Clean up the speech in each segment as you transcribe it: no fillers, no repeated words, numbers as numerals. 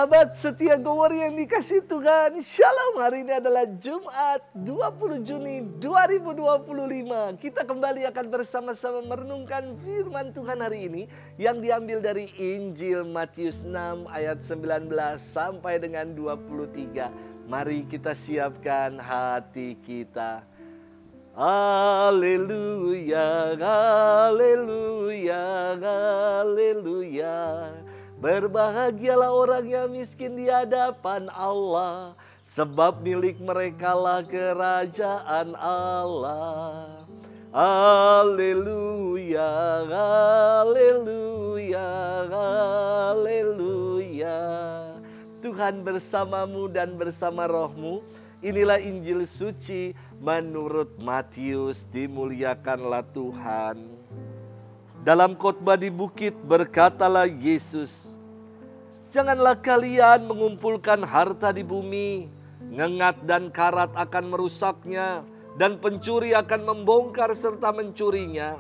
Sahabat setia Gowor yang dikasih Tuhan, Shalom. Hari ini adalah Jumat 20 Juni 2025. Kita kembali akan bersama-sama merenungkan firman Tuhan hari ini yang diambil dari Injil Matius 6 ayat 19 sampai dengan 23. Mari kita siapkan hati kita. Haleluya, haleluya, haleluya. Berbahagialah orang yang miskin di hadapan Allah, sebab milik merekalah kerajaan Allah. Haleluya, haleluya, haleluya. Tuhan bersamamu dan bersama rohmu. Inilah Injil suci menurut Matius. Dimuliakanlah Tuhan. Dalam khotbah di bukit berkatalah Yesus, "Janganlah kalian mengumpulkan harta di bumi, ngengat dan karat akan merusaknya, dan pencuri akan membongkar serta mencurinya.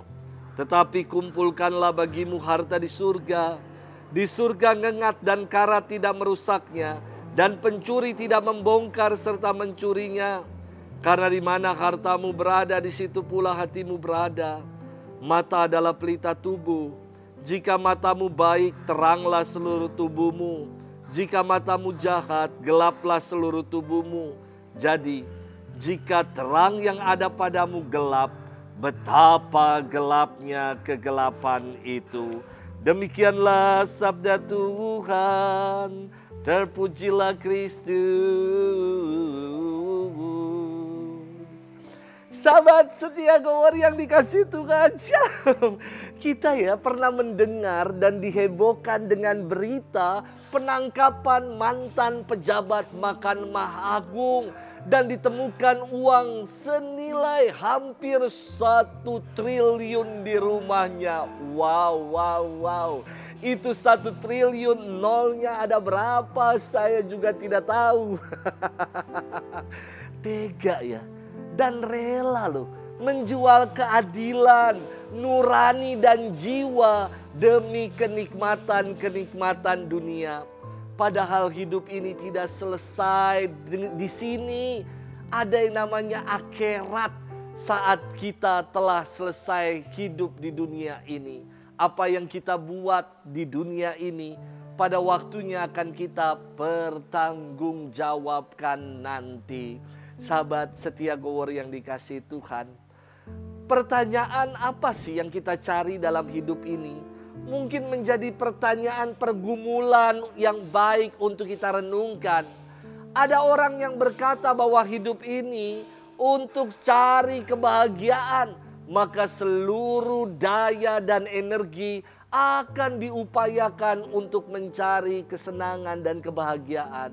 Tetapi kumpulkanlah bagimu harta di surga. Di surga ngengat dan karat tidak merusaknya, dan pencuri tidak membongkar serta mencurinya. Karena di mana hartamu berada, di situ pula hatimu berada. Mata adalah pelita tubuh. Jika matamu baik, teranglah seluruh tubuhmu. Jika matamu jahat, gelaplah seluruh tubuhmu. Jadi, jika terang yang ada padamu gelap, betapa gelapnya kegelapan itu." Demikianlah sabda Tuhan. Terpujilah Kristus. Sahabat setia Gowor yang dikasih Tuhan, Shalom. Kita pernah mendengar dan dihebohkan dengan berita penangkapan mantan pejabat Mahkamah Agung. Dan ditemukan uang senilai hampir 1 triliun di rumahnya. Wow, wow, wow. Itu 1 triliun, nolnya ada berapa saya juga tidak tahu. Tega ya. Dan rela loh menjual keadilan, nurani dan jiwa demi kenikmatan-kenikmatan dunia. Padahal hidup ini tidak selesai di sini. Ada yang namanya akhirat saat kita telah selesai hidup di dunia ini. Apa yang kita buat di dunia ini pada waktunya akan kita pertanggungjawabkan nanti. Sahabat setia Gowor yang dikasihi Tuhan, pertanyaan apa sih yang kita cari dalam hidup ini? Mungkin menjadi pertanyaan pergumulan yang baik untuk kita renungkan. Ada orang yang berkata bahwa hidup ini untuk cari kebahagiaan, maka seluruh daya dan energi akan diupayakan untuk mencari kesenangan dan kebahagiaan.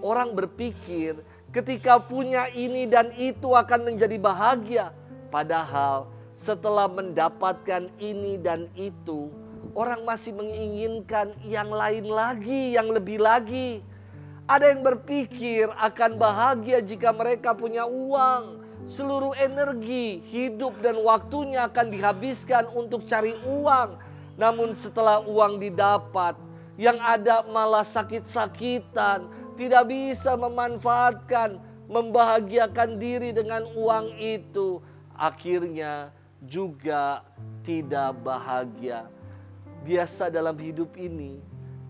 Orang berpikir ketika punya ini dan itu akan menjadi bahagia. Padahal setelah mendapatkan ini dan itu, orang masih menginginkan yang lain lagi, yang lebih lagi. Ada yang berpikir akan bahagia jika mereka punya uang. Seluruh energi, hidup dan waktunya akan dihabiskan untuk cari uang. Namun setelah uang didapat, yang ada malah sakit-sakitan. Tidak bisa memanfaatkan, membahagiakan diri dengan uang itu. Akhirnya juga tidak bahagia. Biasa dalam hidup ini,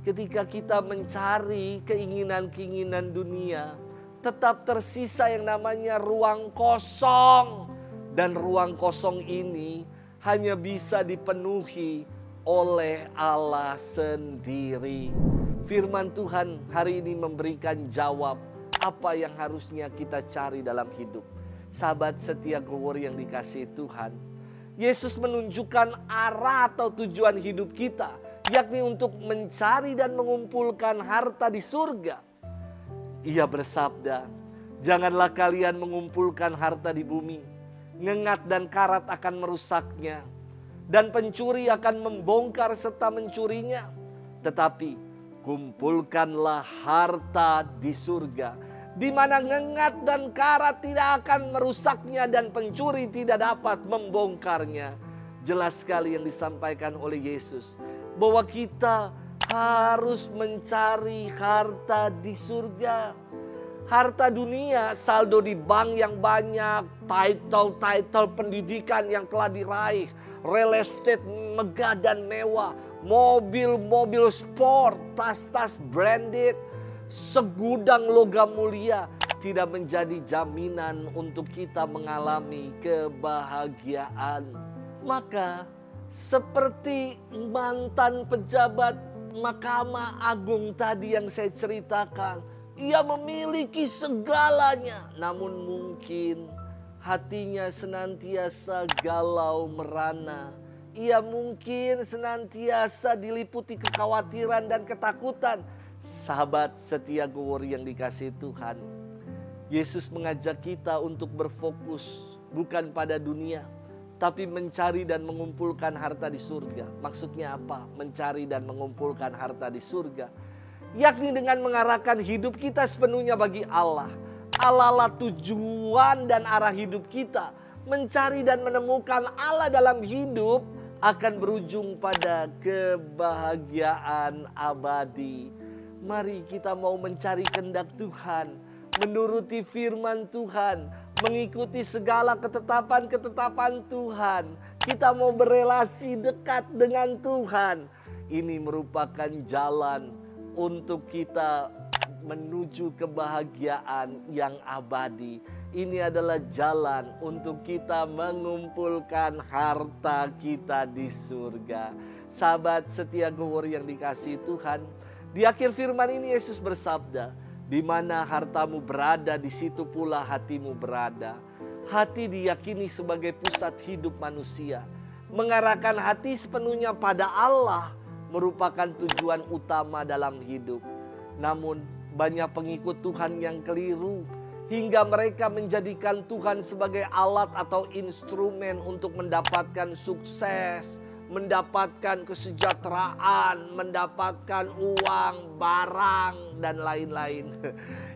ketika kita mencari keinginan-keinginan dunia, tetap tersisa yang namanya ruang kosong. Dan ruang kosong ini hanya bisa dipenuhi oleh Allah sendiri. Firman Tuhan hari ini memberikan jawab apa yang harusnya kita cari dalam hidup. Sahabat setia Gowor yang dikasihi Tuhan, Yesus menunjukkan arah atau tujuan hidup kita, yakni untuk mencari dan mengumpulkan harta di surga. Ia bersabda, "Janganlah kalian mengumpulkan harta di bumi, ngengat dan karat akan merusaknya, dan pencuri akan membongkar serta mencurinya. Tetapi kumpulkanlah harta di surga, di mana ngengat dan karat tidak akan merusaknya dan pencuri tidak dapat membongkarnya." Jelas sekali yang disampaikan oleh Yesus bahwa kita harus mencari harta di surga. Harta dunia, saldo di bank yang banyak, title pendidikan yang telah diraih, real estate megah dan mewah, mobil sport, tas branded, segudang logam mulia tidak menjadi jaminan untuk kita mengalami kebahagiaan. Maka seperti mantan pejabat Mahkamah Agung tadi yang saya ceritakan, ia memiliki segalanya, namun mungkin hatinya senantiasa galau merana. Ia mungkin senantiasa diliputi kekhawatiran dan ketakutan. Sahabat setia Gowor yang dikasihi Tuhan, Yesus mengajak kita untuk berfokus bukan pada dunia, tapi mencari dan mengumpulkan harta di surga. Maksudnya apa? Mencari dan mengumpulkan harta di surga, yakni dengan mengarahkan hidup kita sepenuhnya bagi Allah. Allah lah tujuan dan arah hidup kita. Mencari dan menemukan Allah dalam hidup akan berujung pada kebahagiaan abadi. Mari kita mau mencari kehendak Tuhan, menuruti firman Tuhan, mengikuti segala ketetapan-ketetapan Tuhan. Kita mau berelasi dekat dengan Tuhan. Ini merupakan jalan untuk kita menuju kebahagiaan yang abadi. Ini adalah jalan untuk kita mengumpulkan harta kita di surga. Sahabat setia Gowor yang dikasihi Tuhan, di akhir firman ini Yesus bersabda, di mana hartamu berada, di situ pula hatimu berada. Hati diyakini sebagai pusat hidup manusia. Mengarahkan hati sepenuhnya pada Allah merupakan tujuan utama dalam hidup. Namun banyak pengikut Tuhan yang keliru, hingga mereka menjadikan Tuhan sebagai alat atau instrumen untuk mendapatkan sukses, mendapatkan kesejahteraan, mendapatkan uang, barang, dan lain-lain.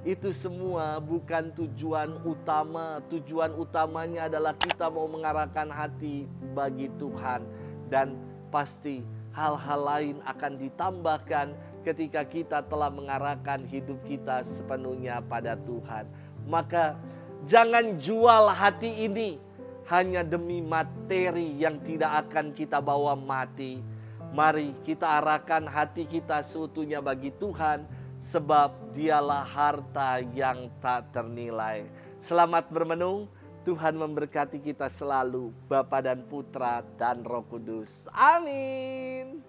Itu semua bukan tujuan utama. Tujuan utamanya adalah kita mau mengarahkan hati bagi Tuhan. Dan pasti hal-hal lain akan ditambahkan ketika kita telah mengarahkan hidup kita sepenuhnya pada Tuhan. Maka jangan jual hati ini hanya demi materi yang tidak akan kita bawa mati. Mari kita arahkan hati kita seutuhnya bagi Tuhan, sebab dialah harta yang tak ternilai. Selamat bermenung. Tuhan memberkati kita selalu, Bapa dan Putra dan Roh Kudus. Amin.